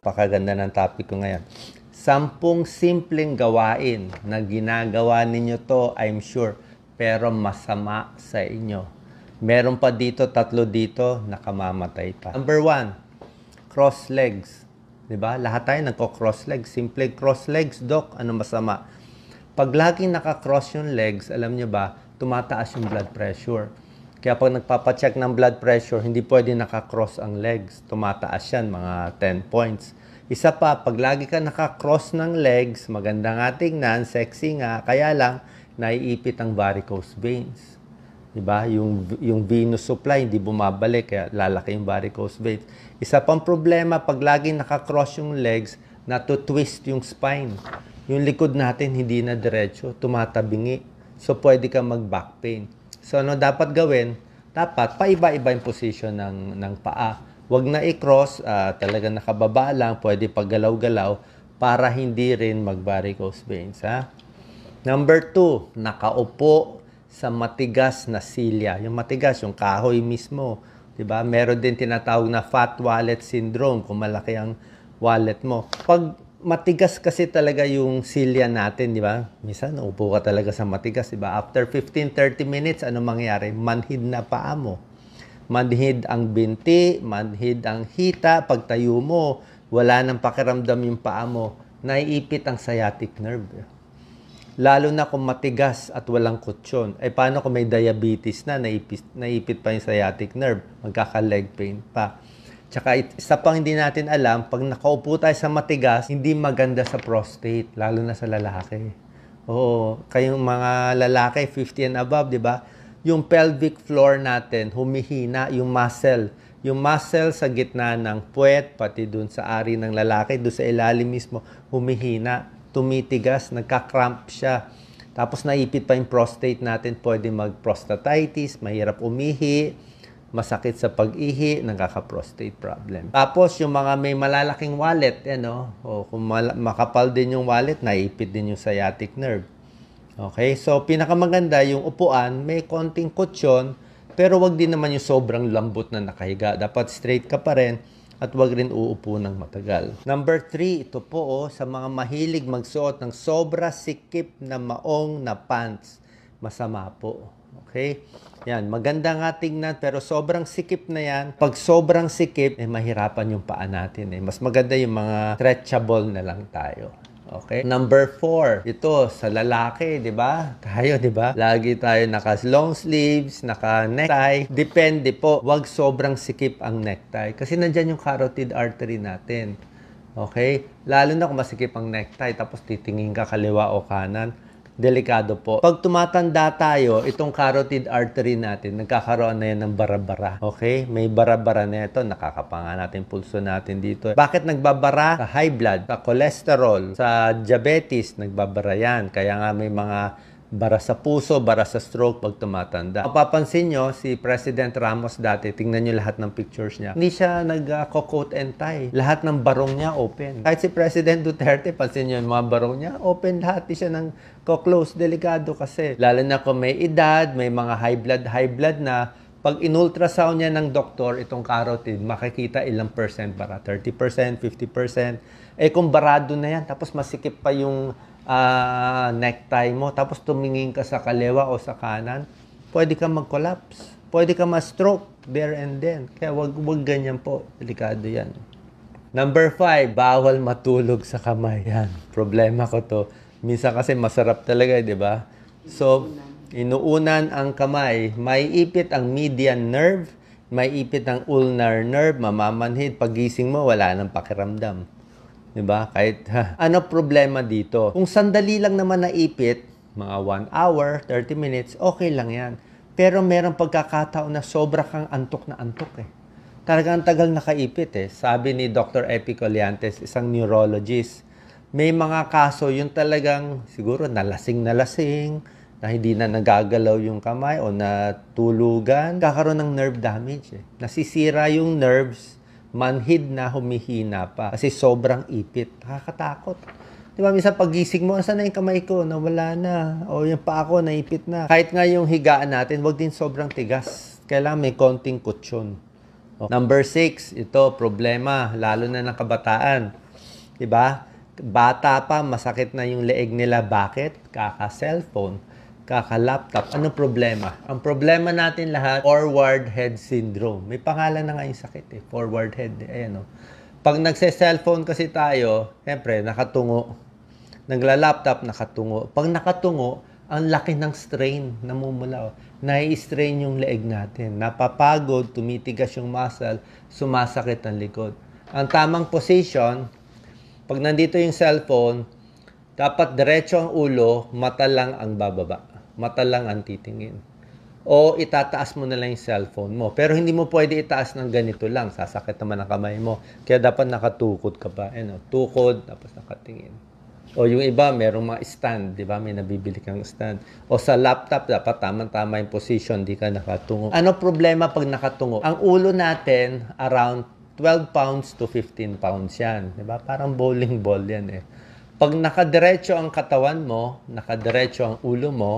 Pakaganda ng topic ko ngayon. 10 simpleng gawain na ginagawa ninyo to, I'm sure, pero masama sa inyo. Meron pa dito, 3 dito, nakamamatay pa. Number 1, cross legs. Diba? Lahat tayo nagko-cross legs. Simple cross legs, Doc. Ano masama? Pag laging naka-cross yung legs, alam nyo ba, tumataas yung blood pressure. Kaya pag nagpapacheck ng blood pressure, hindi pwede naka-cross ang legs. Tumataas yan, mga 10 points. Isa pa, pag lagi ka naka-cross ng legs, maganda nga tingnan, sexy nga, kaya lang, naiipit ang varicose veins. Diba? Yung venous supply, hindi bumabalik, kaya lalaki yung varicose veins. Isa pang problema, pag lagi naka-cross yung legs, natutwist yung spine. Yung likod natin, hindi na diretso, tumatabingi. So, pwede ka mag-back pain. So, ano dapat gawin? Dapat, paiba-iba yung position ng paa. Huwag na i-cross, talaga nakababa lang, pwede paggalaw-galaw para hindi rin mag-varicose veins. Ha? Number 2, nakaupo sa matigas na silya. Yung matigas, yung kahoy mismo. Diba? Meron din tinatawag na fat wallet syndrome kung malaki ang wallet mo. Pag matigas kasi talaga yung silya natin, di ba? Minsan, upo ka talaga sa matigas, di ba? After 15-30 minutes, ano mangyari? Manhid na paa mo. Manhid ang binti, manhid ang hita. Pag tayo mo, wala nang pakiramdam yung paa mo. Naiipit ang sciatic nerve. Lalo na kung matigas at walang kutsyon. Eh, paano kung may diabetes na, naipit pa yung sciatic nerve? Magkaka-leg pain pa. Tsaka isa pang hindi natin alam, pag nakaupo tayo sa matigas, hindi maganda sa prostate, lalo na sa lalaki. Oo, kayong mga lalaki, 50 and above, di ba? Yung pelvic floor natin, humihina yung muscle. Yung muscle sa gitna ng puwet, pati dun sa ari ng lalaki, dun sa ilalim mismo, humihina, tumitigas, nagka-cramp siya. Tapos naipit pa yung prostate natin, pwede mag-prostatitis, mahirap umihi, masakit sa pag-ihi, nagkaka-prostate problem. Tapos, yung mga may malalaking wallet, o kung makapal din yung wallet, naipit din yung sciatic nerve. Okay? So, pinakamaganda yung upuan, may konting kutsyon, pero wag din naman yung sobrang lambot na nakahiga. Dapat straight ka pa rin, at wag rin uupo ng matagal. Number 3, ito po, sa mga mahilig magsuot ng sobra sikip na maong na pants, masama po. Okay? Yan, maganda nga tingnan, pero sobrang sikip na yan. Pag sobrang sikip, mahirapan yung paa natin. Mas maganda yung mga stretchable na lang tayo. Okay? Number 4, ito, sa lalaki, di ba? Tayo, di ba? Lagi tayo naka-long sleeves, naka-necktie. Depende po, wag sobrang sikip ang necktie. Kasi nandyan yung carotid artery natin. Okay? Lalo na kung masikip ang necktie, tapos titingin ka kaliwa o kanan. Delikado po. Pag tumatanda tayo, itong carotid artery natin, nagkakaroon na yan ng bara-bara. Okay? May bara-bara na ito. Nakakapanga natin pulso natin dito. Bakit nagbabara? Sa high blood, sa cholesterol, sa diabetes, nagbabara yan. Kaya nga may mga bara sa puso, bara sa stroke pag tumatanda. Mapapansin nyo, si President Ramos dati, tingnan nyo lahat ng pictures niya. Hindi siya nag-coat and tie. Lahat ng barong niya open. Kahit si President Duterte, pansin nyo yung mga barong niya, open lahat. Di siya nang close. Delikado kasi. Lalo na kung may edad, may mga high blood na, pag in-ultrasound niya ng doktor, itong carotid, makikita ilang percent bara. 30%, 50%. Eh kung barado na yan, tapos masikip pa yung necktie mo, tapos tumingin ka sa kaliwa o sa kanan, pwede ka mag-collapse. Pwede ka ma-stroke there and then. Kaya wag ganyan po. Delikado yan. Number 5, bawal matulog sa kamay. Yan. Problema ko to. Minsan kasi masarap talaga, di ba? So, inuunan ang kamay. May ipit ang median nerve, may ipit ang ulnar nerve, mamamanhid. Pagising mo, wala nang pakiramdam. Diba? Kahit, ano problema dito? Kung sandali lang naman naipit, mga 1 hour, 30 minutes, okay lang yan. Pero meron pagkakataon na sobra kang antok na antok eh. Talagang tagal nakaipit eh. Sabi ni Dr. Epi Colliantes, isang neurologist, may mga kaso yung talagang siguro nalasing, na hindi na nagagalaw yung kamay o natulugan, kakaroon ng nerve damage eh. Nasisira yung nerves, manhid na, humihina pa. Kasi sobrang ipit. Nakakatakot. Diba, minsan pagising mo, saan na yung kamay ko? Nawala na. O yung paa ko, naipit na. Kahit nga yung higaan natin, wag din sobrang tigas. Kailangan may konting kutsyon. Number 6, ito, problema, lalo na ng kabataan. Diba? Bata pa, masakit na yung leeg nila. Bakit? Kaka-cellphone, kaka-laptop. Ano problema? Ang problema natin lahat, forward head syndrome. May pangalan na nga yung sakit eh, forward head. Ayan, Pag nagse-cellphone kasi tayo, siyempre, nakatungo. Nagla-laptop, nakatungo. Pag nakatungo, ang laki ng strain, namumula. Nai-strain yung leeg natin. Napapagod, tumitigas yung muscle, sumasakit ang likod. Ang tamang position, pag nandito yung cellphone, dapat diretso ang ulo, mata lang ang bababa. Mata lang ang titingin. O itataas mo na lang yung cellphone mo. Pero hindi mo pwede itaas ng ganito lang. Sasakit naman ang kamay mo. Kaya dapat nakatukod ka pa. Tukod, tapos nakatingin. O yung iba, merong mga stand, di ba? May nabibili kang stand. O sa laptop, dapat tamang-tama yung position, di ka nakatungo. Ano problema pag nakatungo? Ang ulo natin, around 12 pounds to 15 pounds yan. Di ba? Parang bowling ball yan eh. Pag nakadiretso ang katawan mo, nakadiretso ang ulo mo,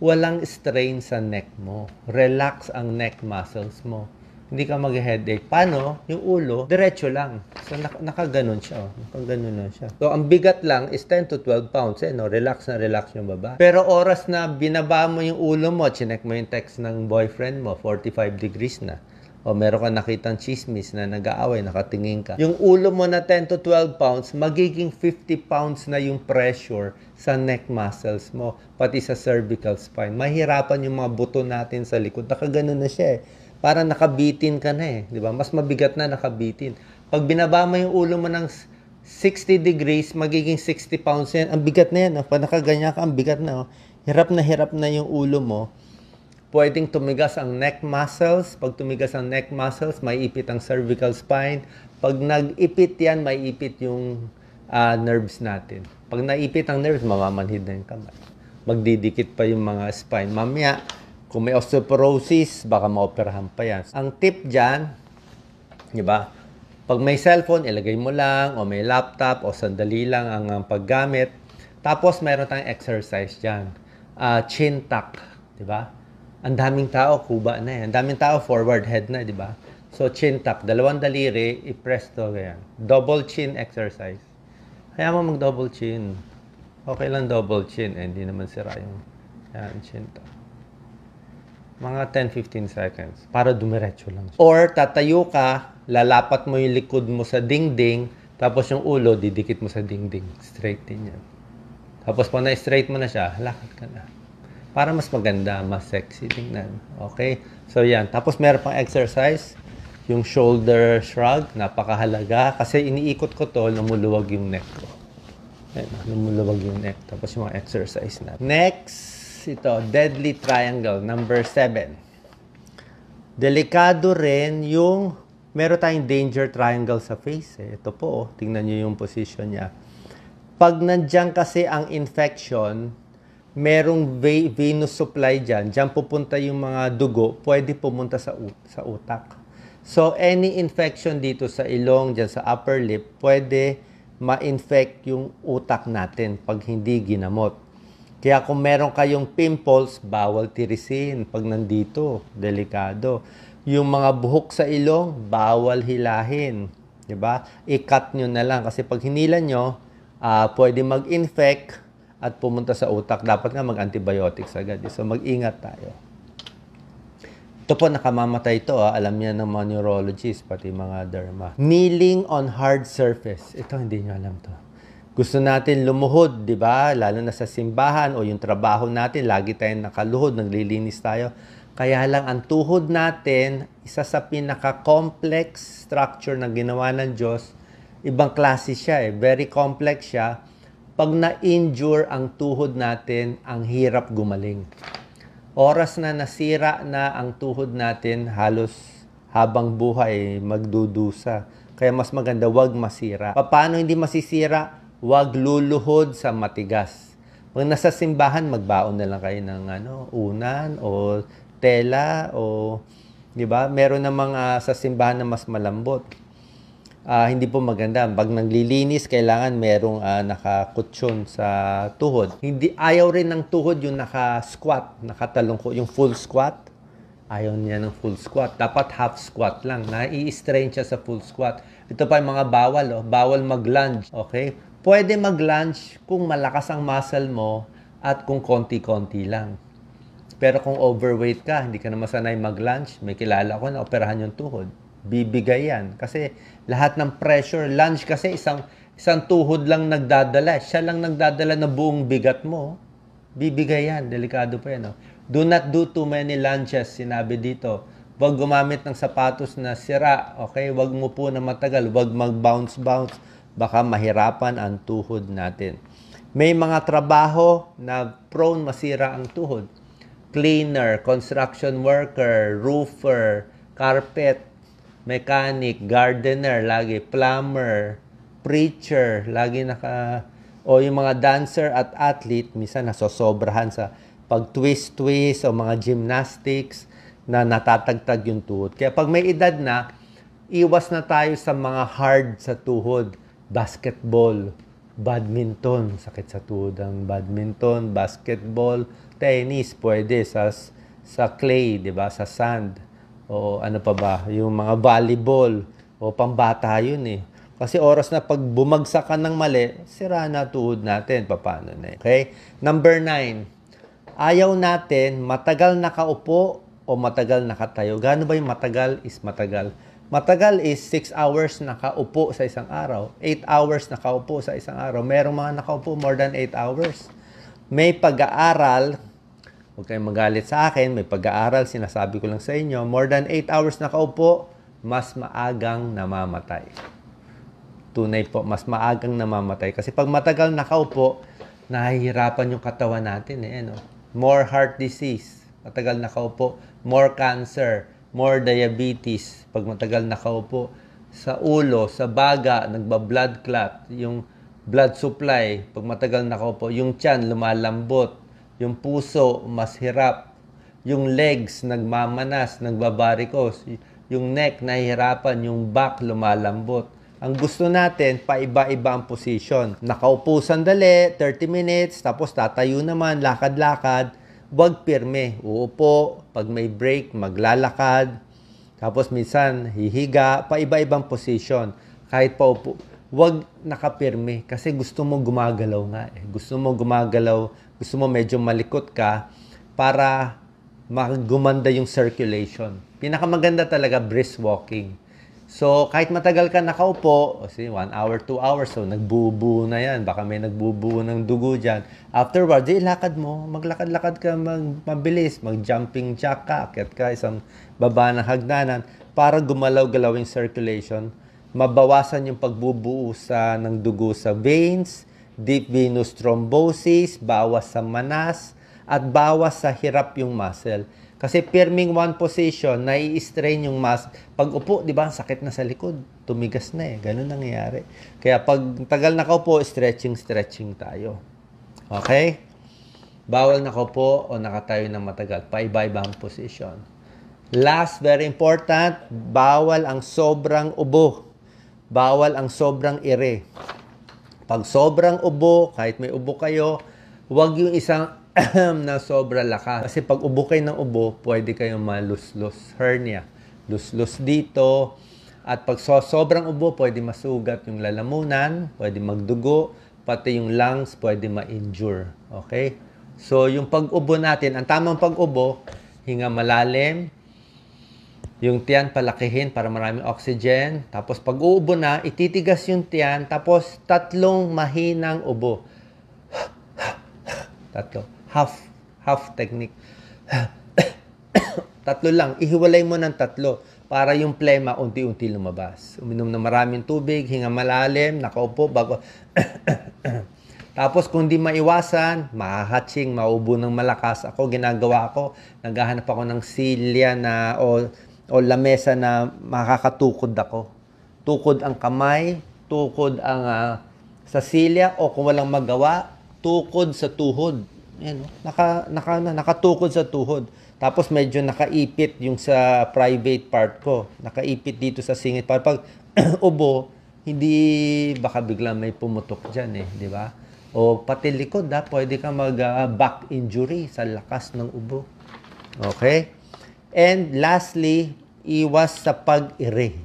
walang strain sa neck mo. Relax ang neck muscles mo. Hindi ka mag-headache. Paano? Yung ulo, diretso lang. So, nakaganon siya. Nakaganon na siya. So, ang bigat lang is 10 to 12 pounds. Relax na relax yung baba. Pero oras na binaba mo yung ulo mo, chinek mo yung text ng boyfriend mo, 45 degrees na. O meron ka nakitang chismis na nag-aaway, nakatingin ka. Yung ulo mo na 10 to 12 pounds, magiging 50 pounds na yung pressure sa neck muscles mo, pati sa cervical spine. Mahirapan yung mga buto natin sa likod. Nakaganon na siya eh. Parang nakabitin ka na eh. Di ba? Mas mabigat na nakabitin. Pag binaba mo yung ulo mo ng 60 degrees, magiging 60 pounds yan. Ang bigat na yan. Pag nakaganyan ka, ang bigat na. Hirap na yung ulo mo. Pwedeng tumigas ang neck muscles. Pag tumigas ang neck muscles, may ipit ang cervical spine. Pag nag-ipit yan, may ipit yung nerves natin. Pag naipit ang nerves, mamamanhid na yung kamay. Magdidikit pa yung mga spine. Mamaya, kung may osteoporosis, baka maoperahan pa yan. Ang tip dyan, di ba? Pag may cellphone, ilagay mo lang, o may laptop, o sandali lang ang paggamit. Tapos, meron tayong exercise dyan. Chin tuck, di ba? Ang daming tao, kuba na yan. Ang daming tao, forward head na, di ba? So, chin tuck. Dalawang daliri, i-press to, ganyan. Double chin exercise. Kaya mo mag-double chin. Okay lang double chin. Hindi naman sira yung chin tuck. Mga 10-15 seconds para dumiretso lang. Or tatayo ka, lalapat mo yung likod mo sa dingding, tapos yung ulo, didikit mo sa dingding. Straight din yan. Tapos pag na-straight mo na siya, lakad ka na. Para mas maganda, mas sexy tingnan. Okay? So yan. Tapos meron pang exercise, yung shoulder shrug, napakahalaga. Kasi iniikot ko to, lumuluwag yung neck ko. Ayan, lumuluwag yung neck. Tapos yung mga exercise na. Next, ito, deadly triangle, number 7. Delikado rin yung, meron tayong danger triangle sa face. Ito po, tingnan nyo yung position niya. Pag nandyan kasi ang infection, merong venous supply dyan, dyan pupunta yung mga dugo, pwede pumunta sa utak. So, any infection dito sa ilong, dyan sa upper lip, pwede ma-infect yung utak natin pag hindi ginamot. Kaya kung meron kayong pimples, bawal tirisin. Pag nandito, delikado. Yung mga buhok sa ilong, bawal hilahin. Diba? I-cut nyo na lang. Kasi pag hinila nyo, pwede mag-infect at pumunta sa utak. Dapat nga mag-antibiotics agad. So mag-ingat tayo. Ito po, nakamamatay ito. Alam niya ng mga neurologists, pati mga derma. Kneeling on hard surface. Ito, hindi nyo alam to. Gusto natin lumuhod, di ba? Lalo na sa simbahan o yung trabaho natin, lagi tayong nakaluhod, naglilinis tayo. Kaya lang ang tuhod natin, isa sa pinaka-complex structure na ginawa ng Diyos, ibang klase siya eh, very complex siya. Pag na-injure ang tuhod natin, ang hirap gumaling. Oras na nasira na ang tuhod natin, halos habang buhay magdudusa. Kaya mas maganda, wag masira. Paano hindi masisira? Huwag luluhod sa matigas. Pag nasa simbahan, magbaon na lang kayo ng unan o tela o, di ba? Meron na mga sa simbahan na mas malambot. Hindi po maganda. Pag naglilinis, kailangan merong nakakutsyon sa tuhod. Ayaw rin ng tuhod yung naka-squat, nakatalong ko, yung full squat. Ayaw niya ng full squat. Dapat half squat lang. Nai-strain siya sa full squat. Ito pa yung mga bawal. Oh. Bawal mag-lunge. Okay? Pwede mag-lunge kung malakas ang muscle mo at kung konti-konti lang. Pero kung overweight ka, hindi ka na masanay mag-lunge, may kilala ko na operahan yung tuhod. Bibigay yan. Kasi lahat ng pressure, lunge kasi isang tuhod lang nagdadala. Siya lang nagdadala na buong bigat mo. Bibigay yan. Delikado pa yan. Oh. Do not do too many lunges, sinabi dito. Huwag gumamit ng sapatos na sira. Okay? Huwag mo po na matagal. Huwag mag-bounce-bounce. Baka mahirapan ang tuhod natin. May mga trabaho na prone masira ang tuhod. Cleaner, construction worker, roofer, carpet, mechanic, gardener, lagi, plumber, preacher, lagi o yung mga dancer at athlete, minsan nasosobrahan sa pag-twist-twist o mga gymnastics na natatagtag yung tuhod. Kaya pag may edad na, iwas na tayo sa mga hard sa tuhod. Basketball, badminton, sakit sa tuhod ang badminton, basketball, tennis, pwede sa clay, di ba? Sa sand. O ano pa ba? Yung mga volleyball. O pambata yun eh. Kasi oras na pag bumagsak ka ng mali, sira na tuhod natin. Paano na eh? Okay? Number 9. Ayaw natin matagal nakaupo o matagal nakatayo. Gaano ba yung matagal is matagal? Matagal is 6 hours nakaupo sa isang araw. 8 hours nakaupo sa isang araw. Merong mga nakaupo more than 8 hours. May pag-aaral, huwag kayong magalit sa akin, may pag-aaral, sinasabi ko lang sa inyo, more than 8 hours nakaupo, mas maagang namamatay. Tunay po, mas maagang namamatay. Kasi pag matagal nakaupo, nahihirapan yung katawan natin eh. No? More heart disease, matagal nakaupo. More cancer, more diabetes, pag matagal nakaupo. Sa ulo, sa baga, nagba-blood clot. Yung blood supply, pag matagal nakaupo. Yung tiyan, lumalambot. Yung puso, mas hirap. Yung legs, nagmamanas, nagbabarikos. Yung neck, nahihirapan. Yung back, lumalambot. Ang gusto natin, paiba-iba ang position. Nakaupo sandali, 30 minutes, tapos tatayo naman, lakad-lakad. Huwag pirme. Uupo, pag may break, maglalakad. Tapos minsan, hihiga, paiba-ibang position. Kahit paupo, huwag nakapirme. Kasi gusto mo gumagalaw nga. Gusto mo gumagalaw, gusto mo medyo malikot ka para gumanda yung circulation. Pinakamaganda talaga, brisk walking. So, kahit matagal ka nakaupo, 1 hour, 2 hours, so nagbubuo na yan. Baka may nagbubuo ng dugo dyan. Afterwards, ilakad mo. Maglakad-lakad ka, mabilis. Mag-jumping jack ka. Akyat ka, isang baba ng hagdanan para gumalaw-galaw yung circulation. Mabawasan yung pagbubuo ng dugo sa veins, deep venous thrombosis, bawas sa manas, at bawas sa hirap yung muscle. Kasi firming one position, nai-strain yung muscle. Pag upo, di ba, sakit na sa likod. Tumigas na eh. Ganun nangyayari. Kaya pag tagal nakaupo, stretching tayo. Okay? Bawal nakaupo o nakatayo ng matagal. Paiba-ibang position. Last, very important, bawal ang sobrang ubo. Bawal ang sobrang ire. Pag sobrang ubo, kahit may ubo kayo, huwag yung isang na sobra lakas. Kasi pag ubo kayo ng ubo, pwede kayong maluslos. Hernia. Luslos dito. At pag sobrang ubo, pwede masugat yung lalamunan, pwede magdugo, pati yung lungs, pwede ma-injure. Okay? So, yung pag-ubo natin, ang tamang pag-ubo, hinga malalim, yung tiyan palakihin para maraming oxygen. Tapos pag uubo na, ititigas yung tiyan, tapos 3 mahinang ubo. Tatlo. Half technique. 3 lang. Ihiwalay mo ng 3 para yung plema unti-unti lumabas. Uminom ng maraming tubig, hinga malalim, nakaupo bago. Tapos kung di maiwasan, mahahatsing, maubo ng malakas. Ako, ginagawa ko, naghahanap ako ng silya na o lamesa na makakatukod ako. Tukod ang kamay, tukod ang sa silya, o kung walang magawa, tukod sa tuhod. Yan, nakatukod sa tuhod. Tapos medyo nakaipit yung sa private part ko. Nakaipit dito sa singit. Pag ubo, hindi baka bigla may pumutok dyan di ba? O pati likod pwede ka mag back injury sa lakas ng ubo. Okay? And lastly, iwas sa pag-ire.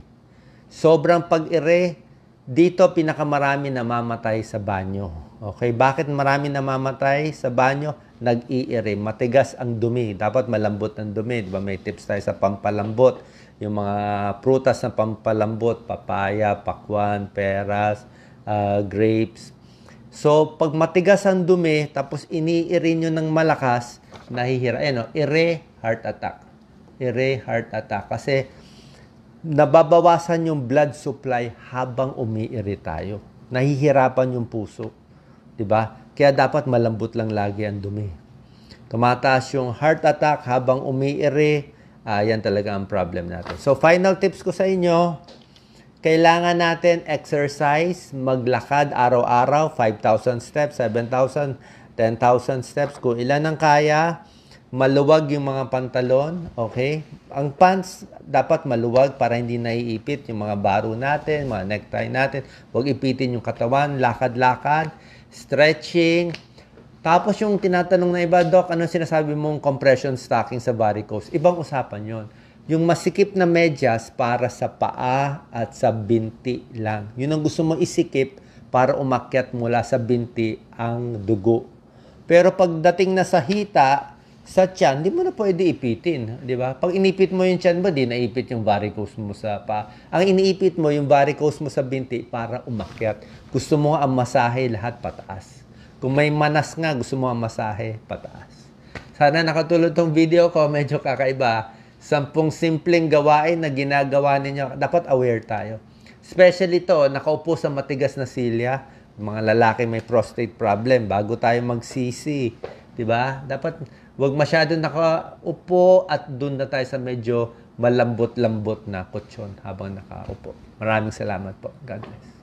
Sobrang pag-ire, dito pinakamarami namamatay sa banyo. Okay, bakit marami namamatay sa banyo? Nag-iire, matigas ang dumi. Dapat malambot ang dumi. Diba? May tips tayo sa pampalambot. Yung mga prutas na pampalambot, papaya, pakwan, peras, grapes. So, pag matigas ang dumi, tapos iniire nyo ng malakas, nahihira. Ayan, ire, heart attack. Ire, heart attack. Kasi, nababawasan yung blood supply habang umiire tayo. Nahihirapan yung puso. Diba? Kaya dapat malambot lang lagi ang dumi. Tumataas yung heart attack habang umiire. Yan talaga ang problem natin. So, final tips ko sa inyo, kailangan natin exercise, maglakad araw-araw, 5,000 steps, 7,000, 10,000 steps. Kung ilan ang kaya, maluwag yung mga pantalon, okay? Ang pants, dapat maluwag para hindi naiipit yung mga baro natin, mga necktie natin. Huwag ipitin yung katawan, lakad-lakad, stretching. Tapos yung tinatanong na iba, Doc, anong sinasabi mong compression stocking sa varicose? Ibang usapan yon. Yung masikip na medyas para sa paa at sa binti lang. Yun ang gusto mong isikip para umakyat mula sa binti ang dugo. Pero pagdating na sa hita, sa tiyan, di mo na pwede ipitin. Di ba? Pag inipit mo yung tiyan ba, di naipit yung varicose mo sa paa. Ang iniipit mo, yung varicose mo sa binti para umakyat. Gusto mo ang masahe lahat pataas. Kung may manas nga, gusto mo ang masahe pataas. Sana nakatulong tong video ko, medyo kakaiba. 10 simpleng gawain na ginagawa ninyo. Dapat aware tayo. Especially to, nakaupo sa matigas na silya. Mga lalaki may prostate problem. Bago tayo magsisi. Diba? Dapat wag masyado nakaupo at dun na tayo sa medyo malambot-lambot na kutsyon habang nakaupo. Maraming salamat po. God bless.